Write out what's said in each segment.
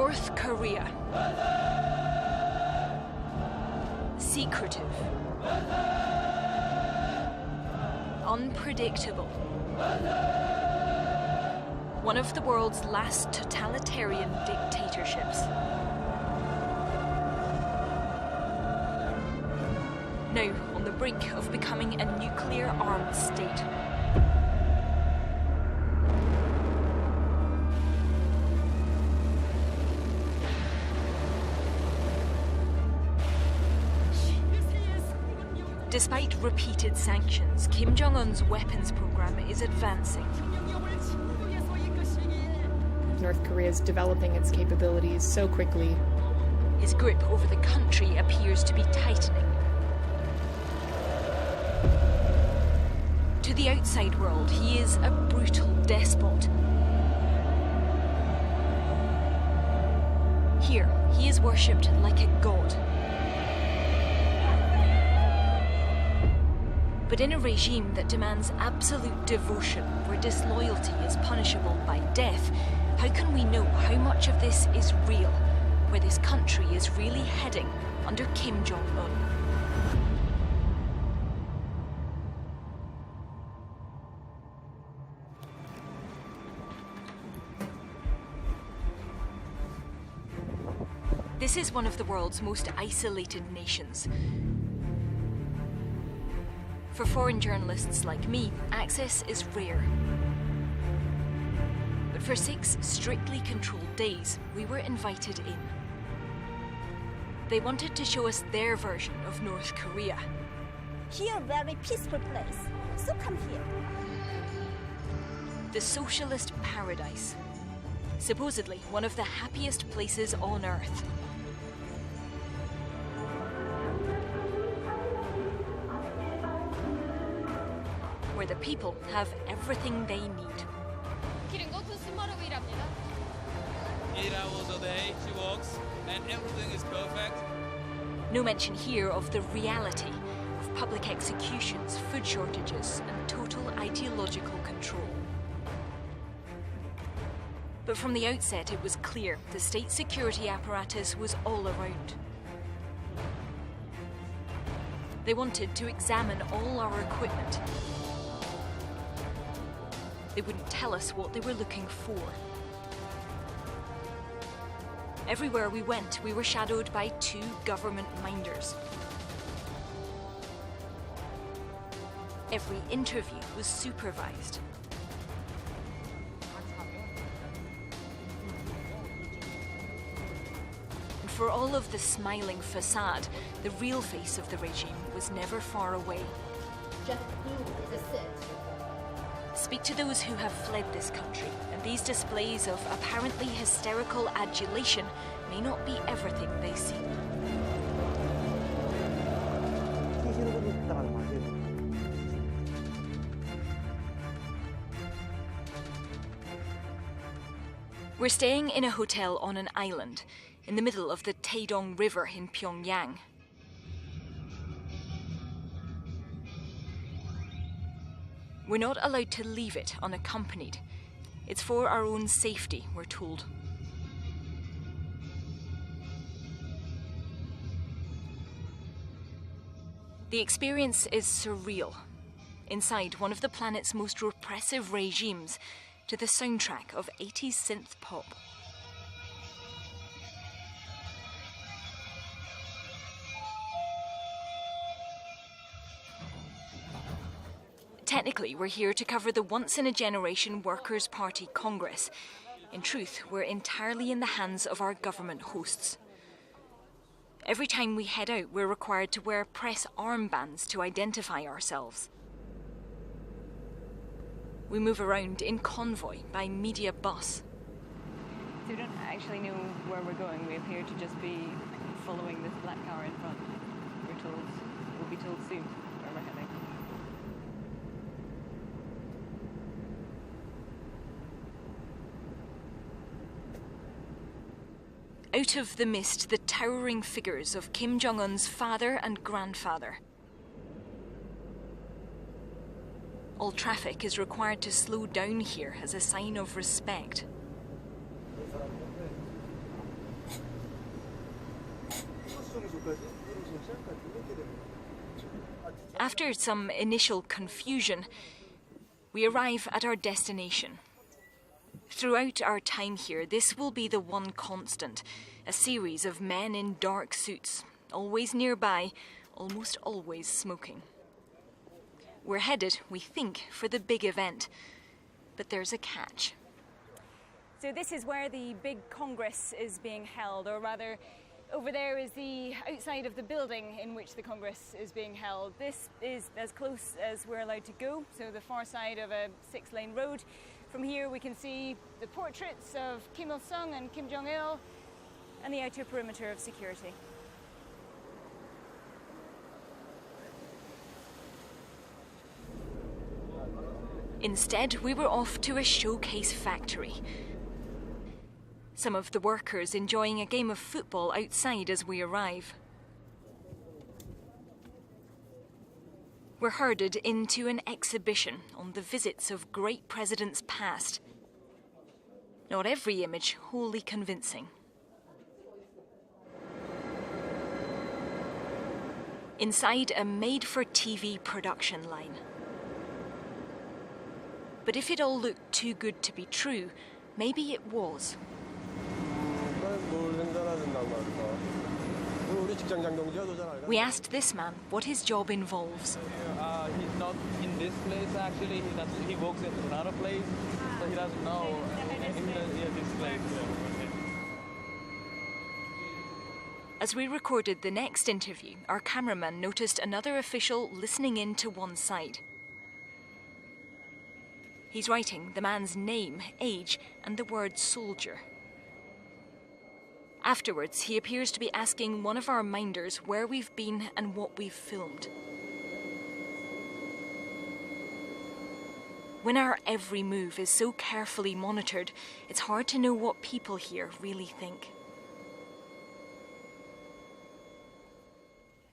North Korea. Secretive. Unpredictable. One of the world's last totalitarian dictatorships. Now on the brink of becoming a nuclear-armed state. Despite repeated sanctions, Kim Jong-un's weapons program is advancing. North Korea is developing its capabilities so quickly. His grip over the country appears to be tightening. To the outside world, he is a brutal despot. Here, he is worshipped like a god. But in a regime that demands absolute devotion, where disloyalty is punishable by death, how can we know how much of this is real, where this country is really heading under Kim Jong-un? This is one of the world's most isolated nations. For foreign journalists like me, access is rare. But for 6 strictly controlled days, we were invited in. They wanted to show us their version of North Korea. Here, very peaceful place, so come here. The socialist paradise. Supposedly one of the happiest places on Earth. Where the people have everything they need. 8 hours a day she works, and everything is perfect. No mention here of the reality of public executions, food shortages, and total ideological control. But from the outset, it was clear the state security apparatus was all around. They wanted to examine all our equipment. They wouldn't tell us what they were looking for. Everywhere we went, we were shadowed by 2 government minders. Every interview was supervised. And for all of the smiling facade, the real face of the regime was never far away. Just do the sit. Speak to those who have fled this country, and these displays of apparently hysterical adulation may not be everything they seem. We're staying in a hotel on an island, in the middle of the Taedong River in Pyongyang. We're not allowed to leave it unaccompanied. It's for our own safety, we're told. The experience is surreal. Inside one of the planet's most repressive regimes, to the soundtrack of 80s synth pop. Technically, we're here to cover the once-in-a-generation Workers' Party Congress. In truth, we're entirely in the hands of our government hosts. Every time we head out, we're required to wear press armbands to identify ourselves. We move around in convoy by media bus. So we don't actually know where we're going. We appear to just be following this black car in front. We'll be told soon where we're heading. Out of the mist, the towering figures of Kim Jong-un's father and grandfather. All traffic is required to slow down here as a sign of respect. After some initial confusion, we arrive at our destination. Throughout our time here, this will be the one constant, a series of men in dark suits, always nearby, almost always smoking. We're headed, we think, for the big event, but there's a catch. So this is where the big Congress is being held, or rather, over there is the outside of the building in which the Congress is being held. This is as close as we're allowed to go, so the far side of a 6-lane road. From here we can see the portraits of Kim Il-sung and Kim Jong-un and the outer perimeter of security. Instead, we were off to a showcase factory. Some of the workers enjoying a game of football outside as we arrive. We're herded into an exhibition on the visits of great presidents past. Not every image wholly convincing. Inside a made-for-TV production line. But if it all looked too good to be true, maybe it was. We asked this man what his job involves. He's not in this place actually. He works in another place, so he doesn't know this place. As we recorded the next interview, our cameraman noticed another official listening in to one side. He's writing the man's name, age, and the word soldier. Afterwards, he appears to be asking one of our minders where we've been and what we've filmed. When our every move is so carefully monitored, it's hard to know what people here really think.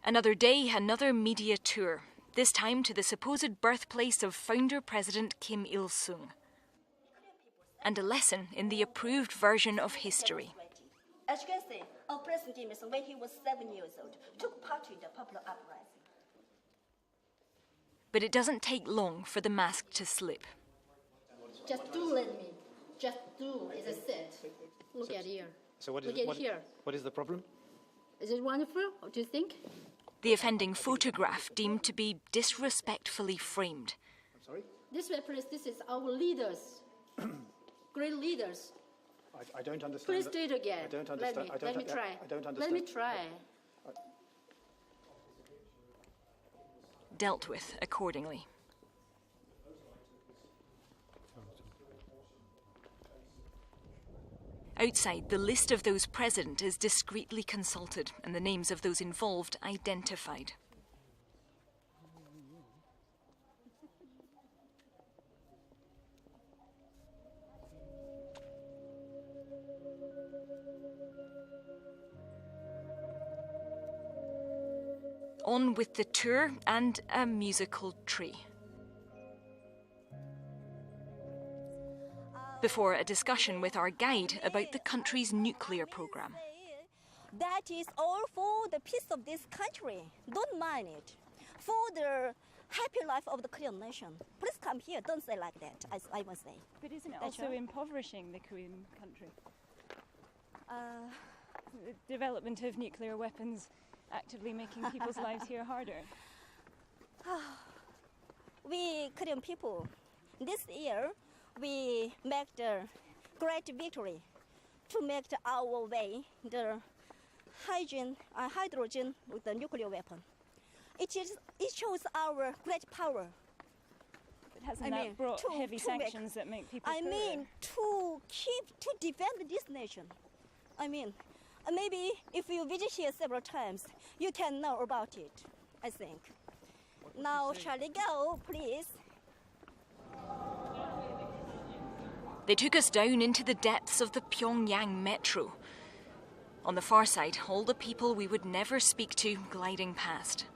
Another day, another media tour, this time to the supposed birthplace of founder-president Kim Il-sung. And a lesson in the approved version of history. As you can see, our President Kim Il-sung, when he was 7 years old, took part in the popular uprising. But it doesn't take long for the mask to slip. Just do let me. Just do, as I said. Look at here. So what is the problem? Is it wonderful? What do you think? The offending photograph deemed to be disrespectfully framed. I'm sorry? This is our leaders. Great leaders. I don't understand. Please do it again. I don't understand. Let me try. I don't understand. Let me try. Dealt with accordingly. Outside, the list of those present is discreetly consulted and the names of those involved identified. On with the tour and a musical tree. Before a discussion with our guide about the country's nuclear program. That is all for the peace of this country. Don't mind it. For the happy life of the Korean nation. Please come here. Don't say like that, as I must say. But isn't it That's also right. impoverishing the Korean country? The development of nuclear weapons actively making people's lives here harder. We Korean people, this year, we make the great victory to make our way the hydrogen with the nuclear weapon. It shows our great power. But hasn't that brought heavy sanctions that make people poorer? To defend this nation. Maybe if you visit here several times, you can know about it, I think. Now, shall we go, please? They took us down into the depths of the Pyongyang metro. On the far side, all the people we would never speak to gliding past.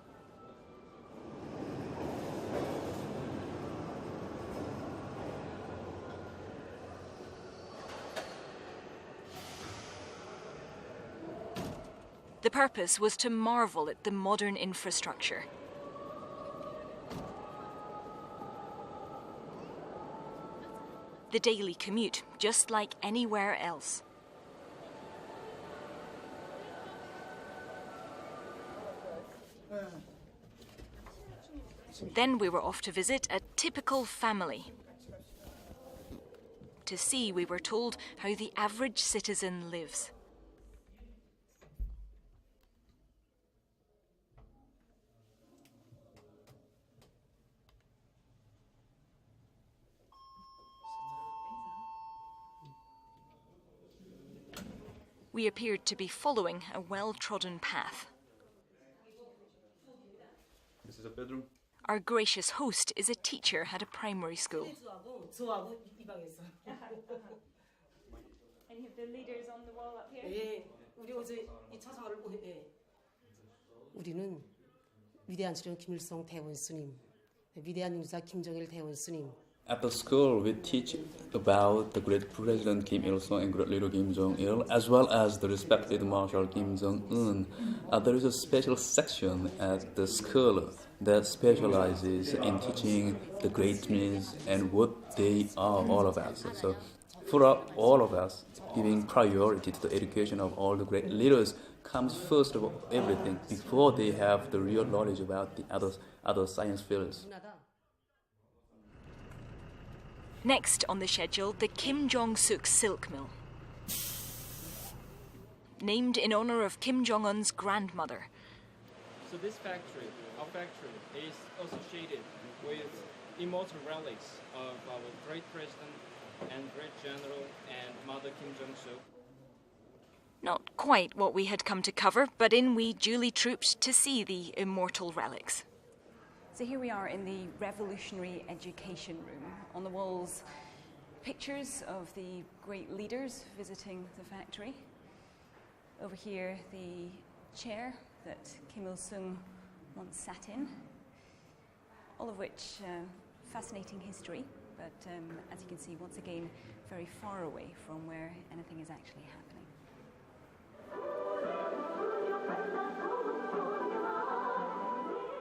The purpose was to marvel at the modern infrastructure. The daily commute, just like anywhere else. Then we were off to visit a typical family. To see, we were told, how the average citizen lives. We appeared to be following a well-trodden path. This is a bedroom. Our gracious host is a teacher at a primary school. Any of the leaders on the wall up here? 예, 우리 어제 2차 사활을 우리는 위대한 지령 김일성 대원 스님, 위대한 유사 김정일 대원 스님. At the school, we teach about the great President Kim Il-sung and great leader Kim Jong-il, as well as the respected Marshal Kim Jong-un. There is a special section at the school that specializes in teaching the greatness and what they are, all of us. So, for all of us, giving priority to the education of all the great leaders comes first of everything before they have the real knowledge about the other science fields. Next on the schedule, the Kim Jong-suk silk mill. Named in honor of Kim Jong-un's grandmother. So this factory, our factory, is associated with immortal relics of our great president and great general and mother Kim Jong-suk. Not quite what we had come to cover, but in we duly trooped to see the immortal relics. So here we are in the revolutionary education room. On the walls, pictures of the great leaders visiting the factory. Over here, the chair that Kim Il-sung once sat in. All of which fascinating history, but as you can see, once again, very far away from where anything is actually happening.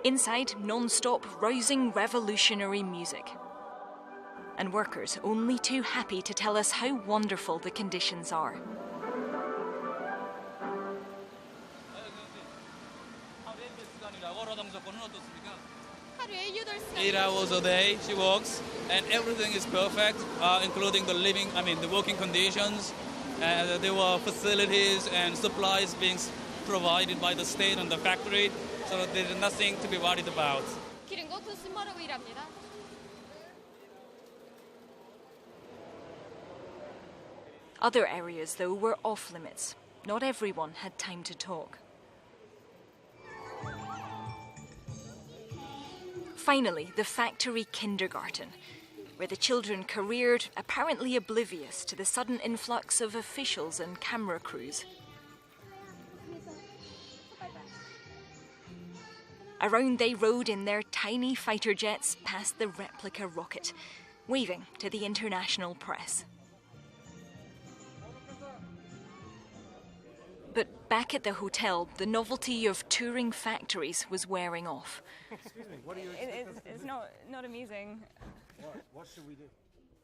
Inside, non-stop, rousing revolutionary music. And workers only too happy to tell us how wonderful the conditions are. Eight hours a day she works, and everything is perfect, including the working conditions. There were facilities and supplies being provided by the state and the factory. So there's nothing to be worried about. Other areas, though, were off limits. Not everyone had time to talk. Finally, the factory kindergarten, where the children careered, apparently oblivious to the sudden influx of officials and camera crews. Around they rode in their tiny fighter jets past the replica rocket, waving to the international press. But back at the hotel, the novelty of touring factories was wearing off. Excuse me, what are you It's not amusing. What should we do?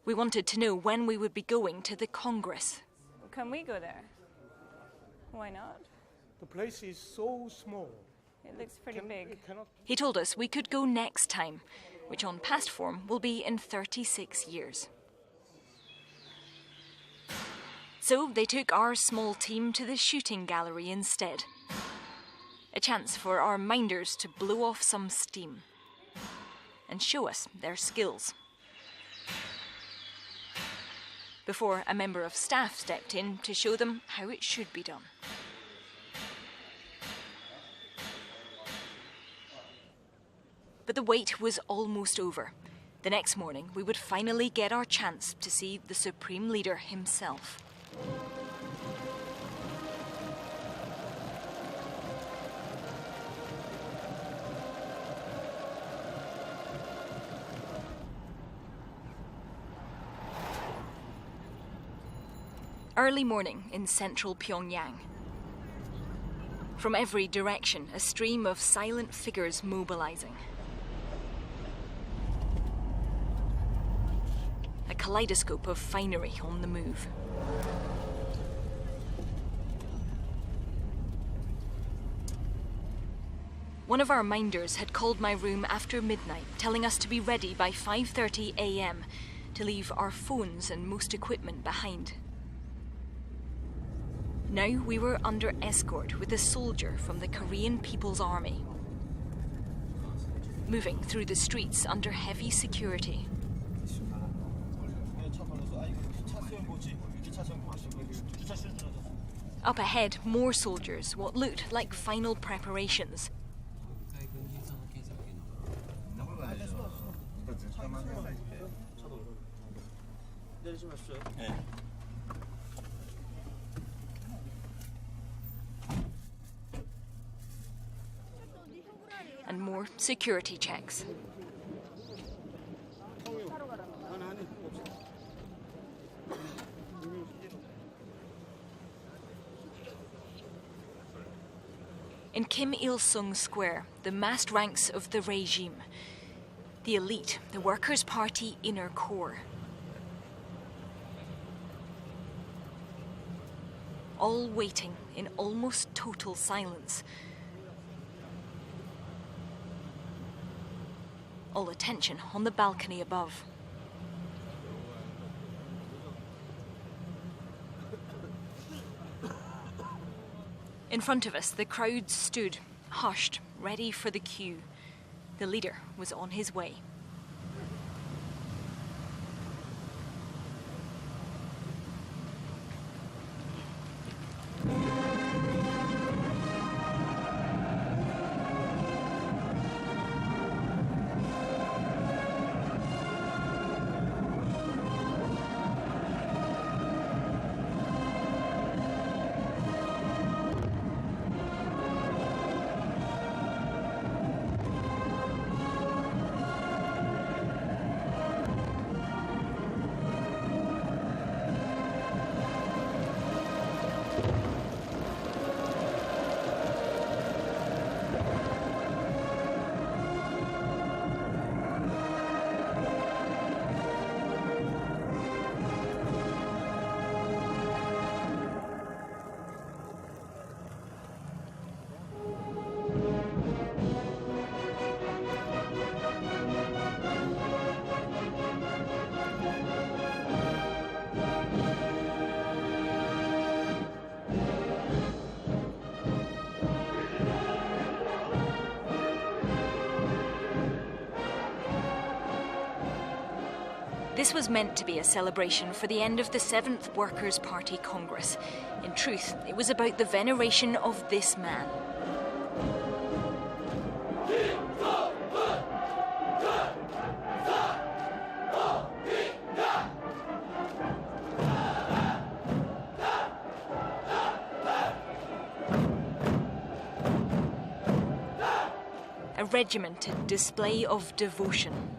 We wanted to know when we would be going to the Congress. Can we go there? Why not? The place is so small. It looks pretty big. He told us we could go next time, which on past form will be in 36 years. So they took our small team to the shooting gallery instead. A chance for our minders to blow off some steam and show us their skills. Before a member of staff stepped in to show them how it should be done. But the wait was almost over. The next morning, we would finally get our chance to see the Supreme Leader himself. Early morning in central Pyongyang. From every direction, a stream of silent figures mobilizing. A kaleidoscope of finery on the move. One of our minders had called my room after midnight, telling us to be ready by 5:30 a.m. to leave our phones and most equipment behind. Now we were under escort with a soldier from the Korean People's Army, moving through the streets under heavy security. Up ahead, more soldiers, what looked like final preparations. And more security checks. In Kim Il-sung Square, the massed ranks of the regime, the elite, the Workers' Party inner core, all waiting in almost total silence. All attention on the balcony above. In front of us, the crowd stood, hushed, ready for the cue. The leader was on his way. This was meant to be a celebration for the end of the 7th Workers' Party Congress. In truth, it was about the veneration of this man. A regimented display of devotion.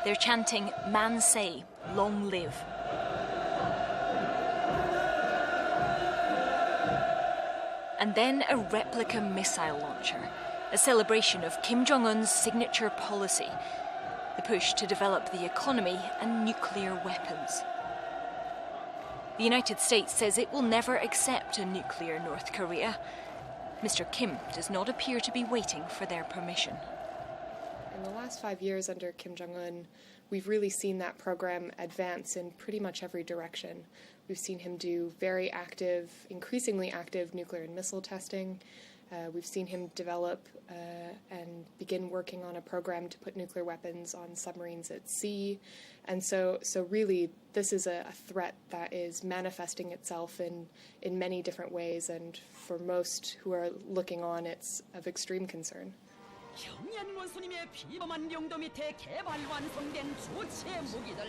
They're chanting, "Man say, long live." And then a replica missile launcher, a celebration of Kim Jong-un's signature policy, the push to develop the economy and nuclear weapons. The United States says it will never accept a nuclear North Korea. Mr. Kim does not appear to be waiting for their permission. In the last 5 years under Kim Jong-un, we've really seen that program advance in pretty much every direction. We've seen him do very active, increasingly active nuclear and missile testing. We've seen him develop and begin working on a program to put nuclear weapons on submarines at sea. And so really, this is a threat that is manifesting itself in many different ways, and for most who are looking on, it's of extreme concern.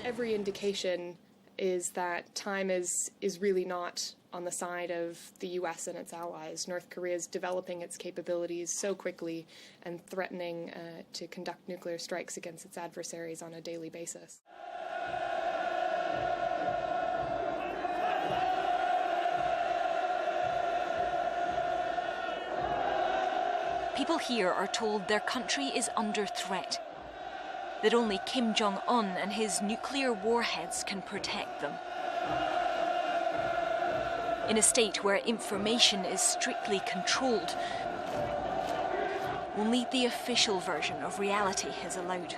Every indication is that time is really not on the side of the US and its allies. North Korea is developing its capabilities so quickly and threatening to conduct nuclear strikes against its adversaries on a daily basis. People here are told their country is under threat, that only Kim Jong-un and his nuclear warheads can protect them. In a state where information is strictly controlled, only the official version of reality is allowed.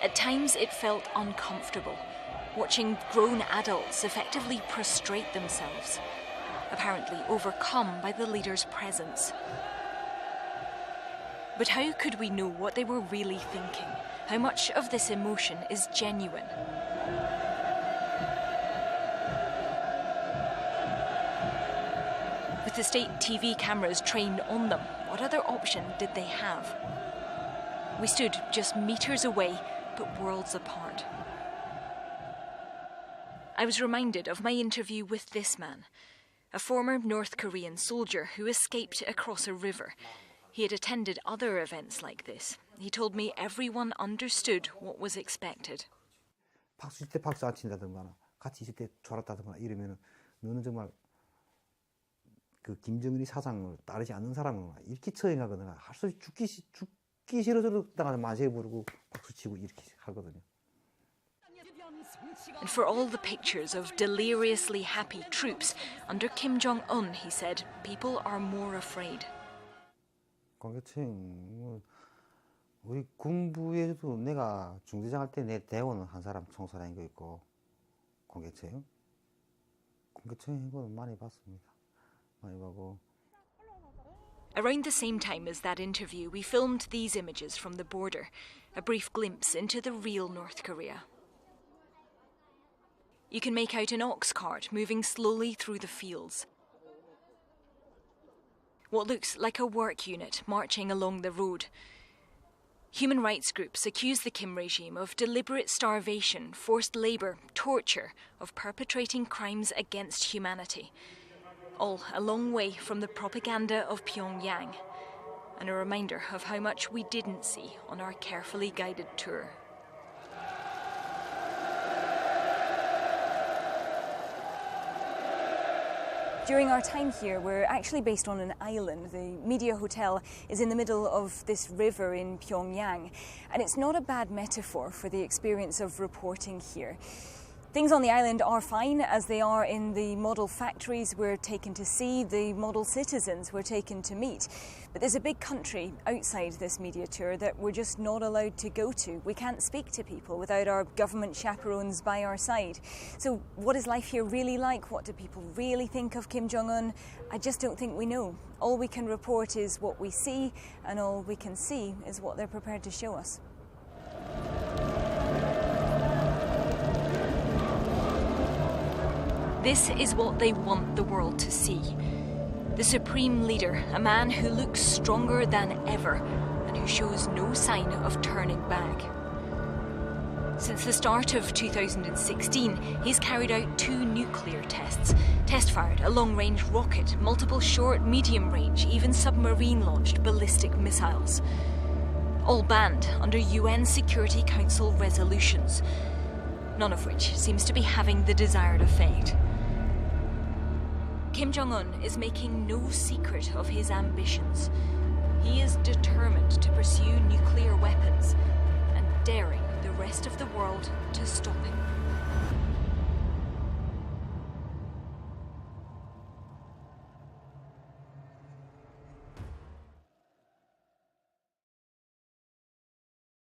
At times it felt uncomfortable, watching grown adults effectively prostrate themselves, apparently overcome by the leader's presence. But how could we know what they were really thinking? How much of this emotion is genuine? With the state TV cameras trained on them, what other option did they have? We stood just meters away, but worlds apart. I was reminded of my interview with this man, a former North Korean soldier who escaped across a river. He had attended other events like this. He told me everyone understood what was expected. 박수 칠 때 박수 안 친다든가 같이 있을 때 졸았다든가 이러면은 너는 정말 그 김정은이 사상을 따르지 않는 사람은 이렇게 처형하거나 할 수 없이 죽기 싫어서 당하면 만세 부르고 박수 치고 이렇게 하거든요. And for all the pictures of deliriously happy troops, under Kim Jong-un, he said, people are more afraid. 관계층 우리 군부에도 내가 중대장 할 때 내 대원은 한 사람 총사라는 거 있고 관계층 행보는 많이 봤습니다. 많이 보고. Around the same time as that interview, we filmed these images from the border, a brief glimpse into the real North Korea. You can make out an ox cart moving slowly through the fields. What looks like a work unit marching along the road. Human rights groups accuse the Kim regime of deliberate starvation, forced labour, torture, of perpetrating crimes against humanity. All a long way from the propaganda of Pyongyang, and a reminder of how much we didn't see on our carefully guided tour. During our time here, we're actually based on an island. The media hotel is in the middle of this river in Pyongyang, and it's not a bad metaphor for the experience of reporting here. Things on the island are fine, as they are in the model factories we're taken to see, the model citizens we're taken to meet. But there's a big country outside this media tour that we're just not allowed to go to. We can't speak to people without our government chaperones by our side. So what is life here really like? What do people really think of Kim Jong-un? I just don't think we know. All we can report is what we see, and all we can see is what they're prepared to show us. This is what they want the world to see. The supreme leader, a man who looks stronger than ever and who shows no sign of turning back. Since the start of 2016, he's carried out 2 nuclear tests. Test-fired a long-range rocket, multiple short, medium-range, even submarine-launched ballistic missiles. All banned under UN Security Council resolutions, none of which seems to be having the desired effect. Kim Jong-un is making no secret of his ambitions. He is determined to pursue nuclear weapons and daring the rest of the world to stop him.